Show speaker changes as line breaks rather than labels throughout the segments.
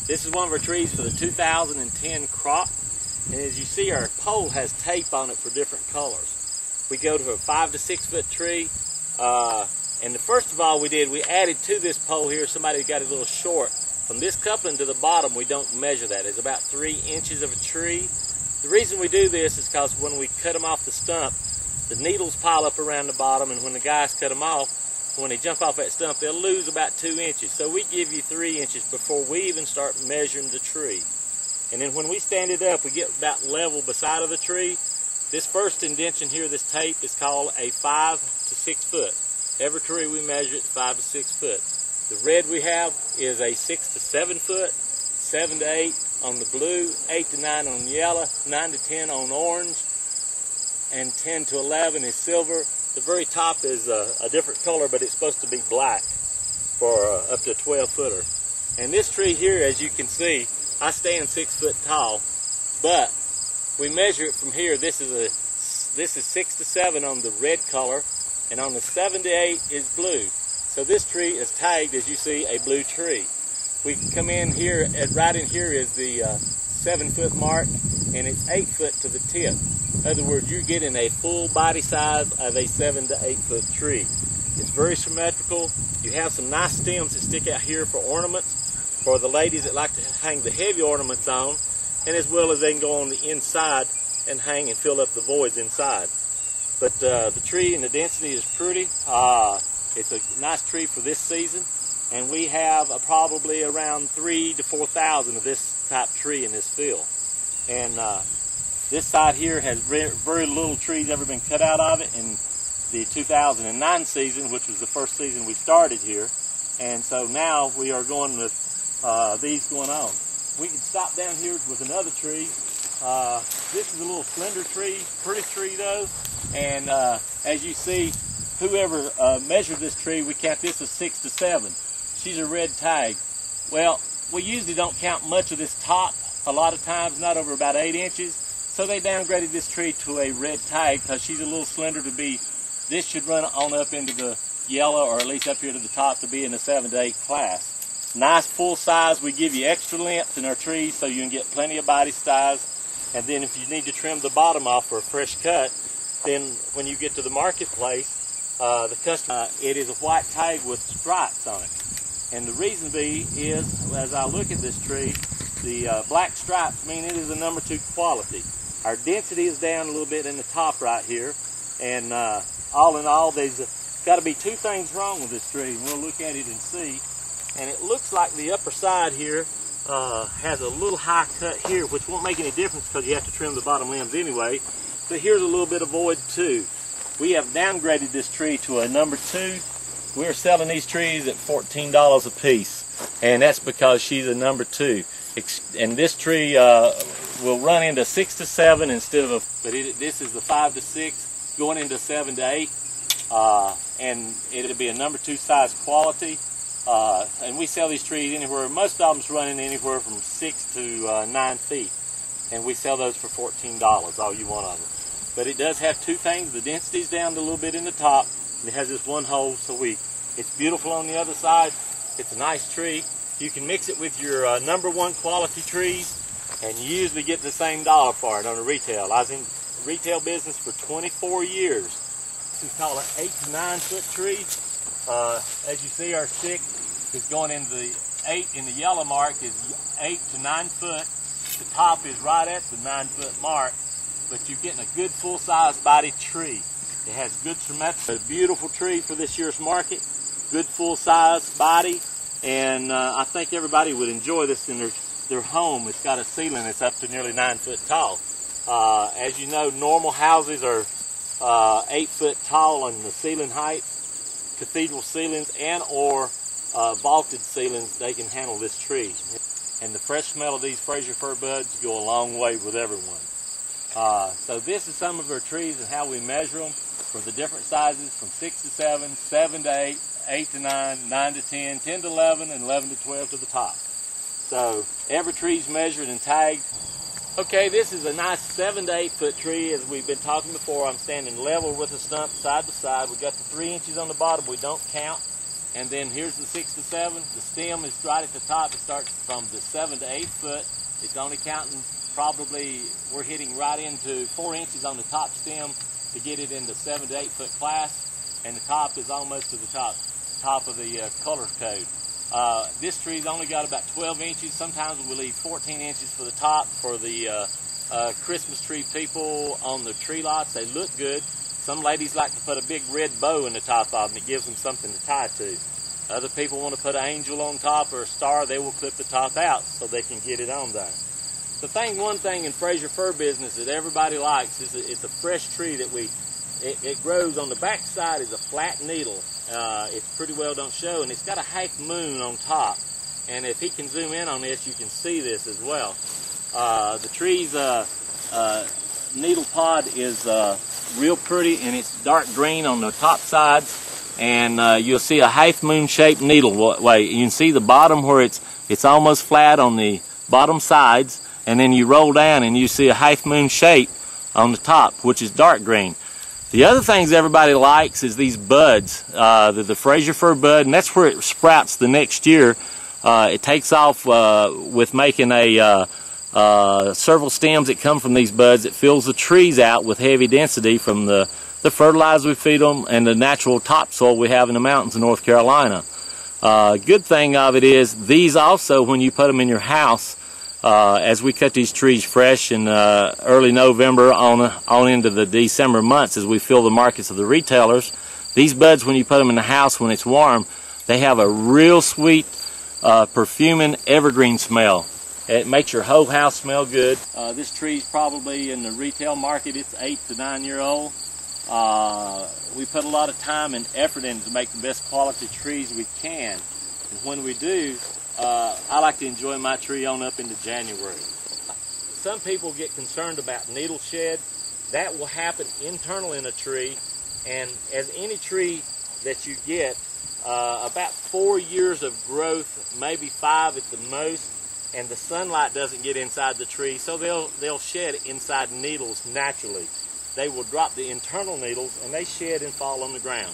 This is one of our trees for the 2010 crop. And as you see, our pole has tape on it for different colors. We go to a 5 to 6 foot tree. And the first of all we did, we added to this pole here, somebody got a little short. From this coupling to the bottom, we don't measure that. It's about 3 inches of a tree. The reason we do this is because when we cut them off the stump, the needles pile up around the bottom, and when the guys cut them off, when they jump off that stump, they'll lose about 2 inches. So we give you 3 inches before we even start measuring the tree. And then when we stand it up, we get about level beside of the tree. This first indentation here, this tape, is called a 5 to 6 foot. Every tree we measure it 5 to 6 foot. The red we have is a 6 to 7 foot, 7 to 8 on the blue, 8 to 9 on yellow, 9 to 10 on orange, and 10 to 11 is silver. The very top is a different color, but it's supposed to be black for up to a 12 footer. And this tree here, as you can see, I stand 6 foot tall, but we measure it from here. This is 6 to 7 on the red color, and on the 7 to 8 is blue. So this tree is tagged, as you see, a blue tree. We come in here, right in here is the 7 foot mark, and it's 8 foot to the tip. In other words, you're getting a full body size of a 7 to 8 foot tree. It's very symmetrical. You have some nice stems that stick out here for ornaments, for the ladies that like to hang the heavy ornaments on, and as well as they can go on the inside and hang and fill up the voids inside. But the tree and the density is pretty. It's a nice tree for this season, and we have probably around 3,000 to 4,000 of this type tree in this field. And this side here has very little trees ever been cut out of it in the 2009 season, which was the first season we started here. And so now we are going with these going on. We can stop down here with another tree. This is a little slender tree, pretty tree though. And as you see, whoever measured this tree, we count this as 6 to 7. She's a red tag. Well, we usually don't count much of this top, a lot of times, not over about 8 inches. So they downgraded this tree to a red tag because she's a little slender to be, this should run on up into the yellow, or at least up here to the top, to be in the 7 to 8 class. Nice full size. We give you extra length in our trees so you can get plenty of body size. And then if you need to trim the bottom off for a fresh cut, then when you get to the marketplace, the customer, it is a white tag with stripes on it. And the reason is, as I look at this tree, the black stripes mean it is a number 2 quality. Our density is down a little bit in the top right here, and all in all, there's got to be 2 things wrong with this tree. We'll look at it and see. And it looks like the upper side here has a little high cut here, which won't make any difference because you have to trim the bottom limbs anyway. But here's a little bit of void too. We have downgraded this tree to a number 2. We're selling these trees at $14 a piece, and that's because she's a number 2. And this tree will run into 6 to 7 instead of this is the 5 to 6 going into 7 to 8, and it'll be a number 2 size quality. And we sell these trees anywhere, most of them's running anywhere from 6 to 9 feet. And we sell those for $14, all you want on them. But it does have 2 things. The density's down a little bit in the top, and it has this one hole, so it's beautiful on the other side. It's a nice tree. You can mix it with your number 1 quality trees, and you usually get the same dollar for it on the retail. I was in the retail business for 24 years. This is called an 8 to 9 foot tree. As you see, our stick is going into the 8 in the yellow mark is 8 to 9 foot. The top is right at the 9 foot mark, but you're getting a good full size body tree. It has good symmetry. A beautiful tree for this year's market. Good full size body, and I think everybody would enjoy this in their home. It's got a ceiling that's up to nearly 9 foot tall. As you know, normal houses are 8 foot tall on the ceiling height. Cathedral ceilings and or vaulted ceilings, they can handle this tree. And the fresh smell of these Fraser fir buds go a long way with everyone. So this is some of our trees and how we measure them for the different sizes from 6 to 7, 7 to 8, 8 to 9, 9 to 10, 10 to 11, and 11 to 12 to the top. So every tree's measured and tagged. Okay, this is a nice 7 to 8 foot tree. As we've been talking before, I'm standing level with the stump side to side. We've got the 3 inches on the bottom we don't count. And then here's the 6 to 7. The stem is right at the top. It starts from the 7 to 8 foot. It's only counting probably, we're hitting right into 4 inches on the top stem to get it in the 7 to 8 foot class. And the top is almost to the top of the color code. This tree's only got about 12 inches. Sometimes we leave 14 inches for the top for the Christmas tree people on the tree lots. They look good. Some ladies like to put a big red bow in the top of them. It gives them something to tie to. Other people want to put an angel on top or a star. They will clip the top out so they can get it on there. One thing in Fraser fir business that everybody likes is it's a fresh tree that it grows on the back side is a flat needle. It's pretty well don't show, and it's got a half moon on top. And if he can zoom in on this, you can see this as well. The tree's needle pod is real pretty, and it's dark green on the top sides, and you'll see a half moon shaped needle. You can see the bottom where it's almost flat on the bottom sides, and then you roll down and you see a half moon shape on the top, which is dark green. The other things everybody likes is these buds, the Fraser fir bud, and that's where it sprouts the next year. It takes off with making several stems that come from these buds. It fills the trees out with heavy density from the fertilizer we feed them and the natural topsoil we have in the mountains of North Carolina. Good thing of it is these also, when you put them in your house, as we cut these trees fresh in early November on into the December months as we fill the markets of the retailers, these buds, when you put them in the house when it's warm, they have a real sweet perfuming evergreen smell. It makes your whole house smell good. This tree's probably in the retail market, it's 8 to 9 year old. We put a lot of time and effort in to make the best quality trees we can. And when we do, I like to enjoy my tree on up into January. Some people get concerned about needle shed. That will happen internal in a tree, and as any tree that you get, about 4 years of growth, maybe 5 at the most, and the sunlight doesn't get inside the tree, so they'll shed inside needles naturally. They will drop the internal needles, and they shed and fall on the ground.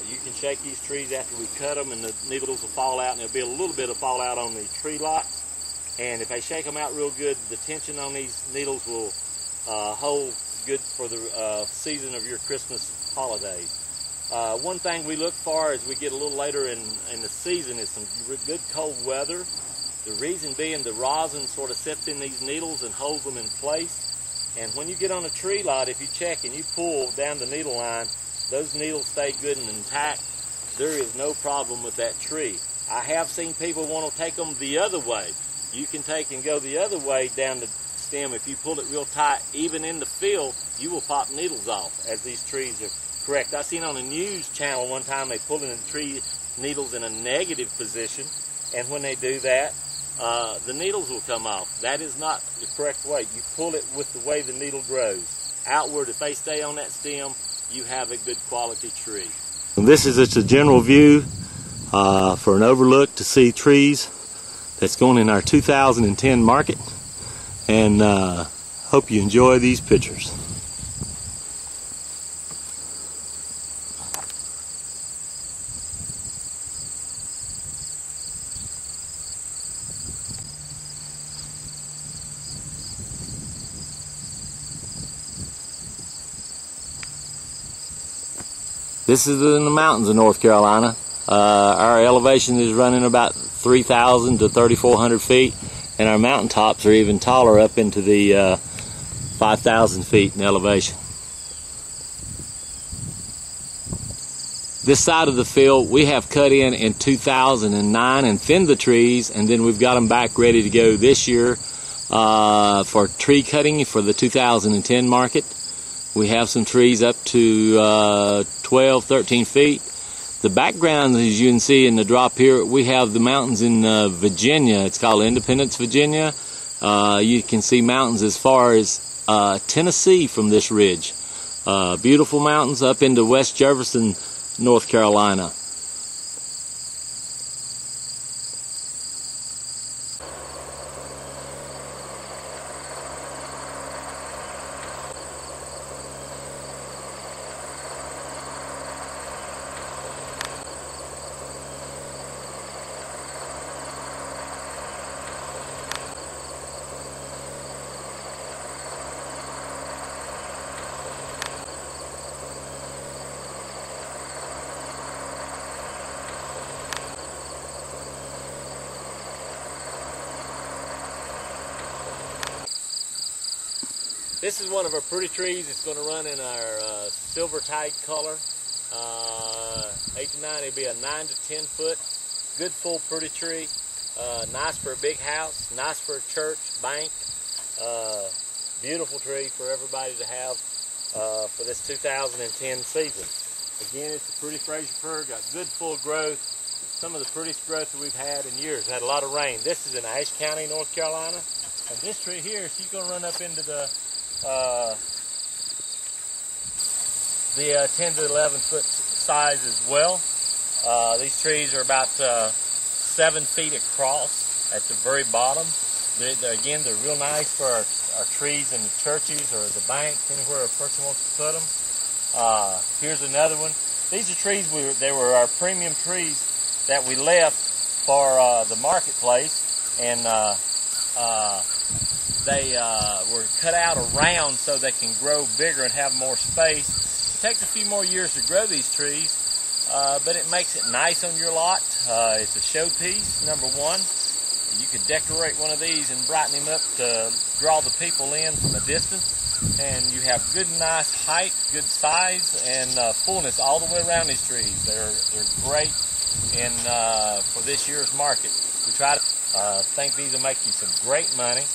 You can shake these trees after we cut them, and the needles will fall out, and there'll be a little bit of fallout on the tree lots. And if they shake them out real good, the tension on these needles will hold good for the season of your Christmas holidays. One thing we look for as we get a little later in the season is some good cold weather. The reason being the rosin sort of sets in these needles and holds them in place. And when you get on a tree lot, if you check and you pull down the needle line, those needles stay good and intact. There is no problem with that tree. I have seen people want to take them the other way. You can take and go the other way down the stem. If you pull it real tight, even in the field, you will pop needles off as these trees are correct. I seen on a news channel one time they pulled in the tree needles in a negative position, and when they do that, the needles will come off. That is not the correct way. You pull it with the way the needle grows. Outward, if they stay on that stem, you have a good quality tree. This is just a general view for an overlook to see trees that's going in our 2010 market, and hope you enjoy these pictures. This is in the mountains of North Carolina. Our elevation is running about 3,000 to 3,400 feet, and our mountain tops are even taller, up into the 5,000 feet in elevation. This side of the field we have cut in 2009 and thinned the trees, and then we've got them back ready to go this year for tree cutting for the 2010 market. We have some trees up to 12, 13 feet. The background, as you can see in the drop here, we have the mountains in Virginia. It's called Independence, Virginia. You can see mountains as far as Tennessee from this ridge. Beautiful mountains up into West Jefferson, North Carolina. This is one of our pretty trees. It's going to run in our silver tide color. 8 to 9, it'll be a 9 to 10 foot. Good full pretty tree. Nice for a big house, nice for a church, bank. Beautiful tree for everybody to have for this 2010 season. Again, it's a pretty Fraser fir, got good full growth. Some of the prettiest growth that we've had in years. Had a lot of rain. This is in Ashe County, North Carolina. And this tree here, she's going to run up into the 10 to 11 foot size as well. These trees are about 7 feet across at the very bottom. Again, they're real nice for our trees in the churches or the banks, anywhere a person wants to put them. Here's another one. These are trees, they were our premium trees that we left for the marketplace, and they were cut out around so they can grow bigger and have more space. It takes a few more years to grow these trees, but it makes it nice on your lot. It's a showpiece, number one. You could decorate one of these and brighten them up to draw the people in from a distance. And you have good, nice height, good size, and fullness all the way around these trees. They're great for this year's market. We try to think these will make you some great money.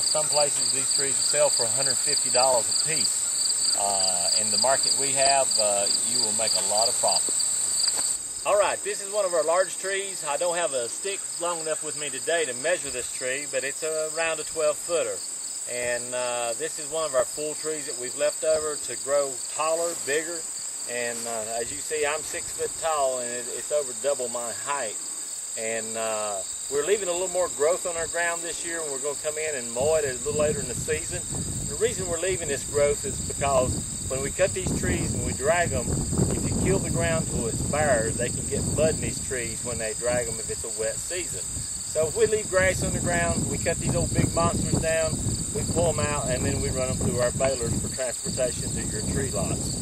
Some places these trees will sell for $150 a piece. In the market we have, you will make a lot of profit. All right, this is one of our large trees. I don't have a stick long enough with me today to measure this tree, but it's around a 12-footer. And this is one of our full trees that we've left over to grow taller, bigger. And as you see, I'm 6 foot tall, and it's over double my height. And we're leaving a little more growth on our ground this year, and we're going to come in and mow it a little later in the season. The reason we're leaving this growth is because when we cut these trees and we drag them, if you kill the ground till it's bare, they can get mud in these trees when they drag them if it's a wet season. So if we leave grass on the ground, we cut these old big monsters down, we pull them out, and then we run them through our balers for transportation to your tree lots.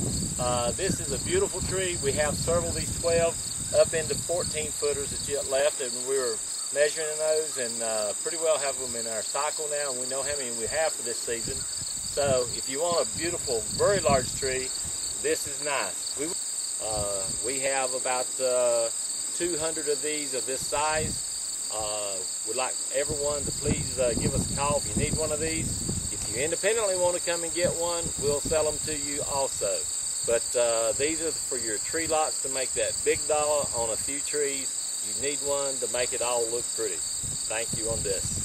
This is a beautiful tree. We have several of these 12 up into 14 footers that's yet left, and we were measuring those and pretty well have them in our cycle now, and we know how many we have for this season. So if you want a beautiful, very large tree, this is nice. We have about 200 of these of this size. We'd like everyone to please give us a call if you need one of these. If you independently want to come and get one, we'll sell them to you also. But these are for your tree lots to make that big dollar on a few trees. You need one to make it all look pretty. Thank you on this.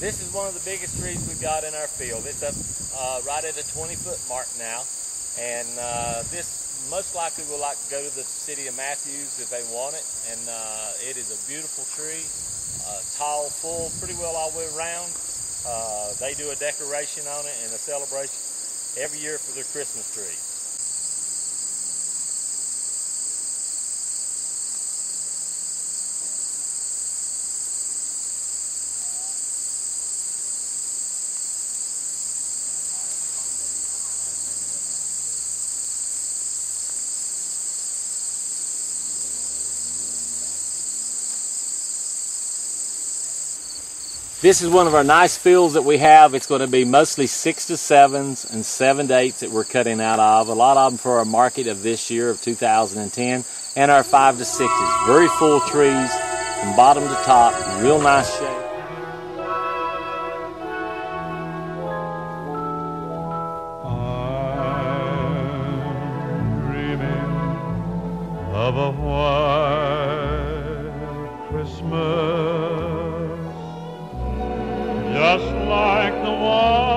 This is one of the biggest trees we've got in our field. It's up right at the 20-foot mark now. And this most likely will like to go to the city of Matthews if they want it. And it is a beautiful tree, tall, full, pretty well all the way around. They do a decoration on it and a celebration every year for their Christmas tree. This is one of our nice fields that we have. It's going to be mostly 6 to 7s and 7 to 8s that we're cutting out of. A lot of them for our market of this year of 2010, and our 5 to 6s. Very full trees from bottom to top, real nice shape.
I'm dreaming of a white Christmas, just like the one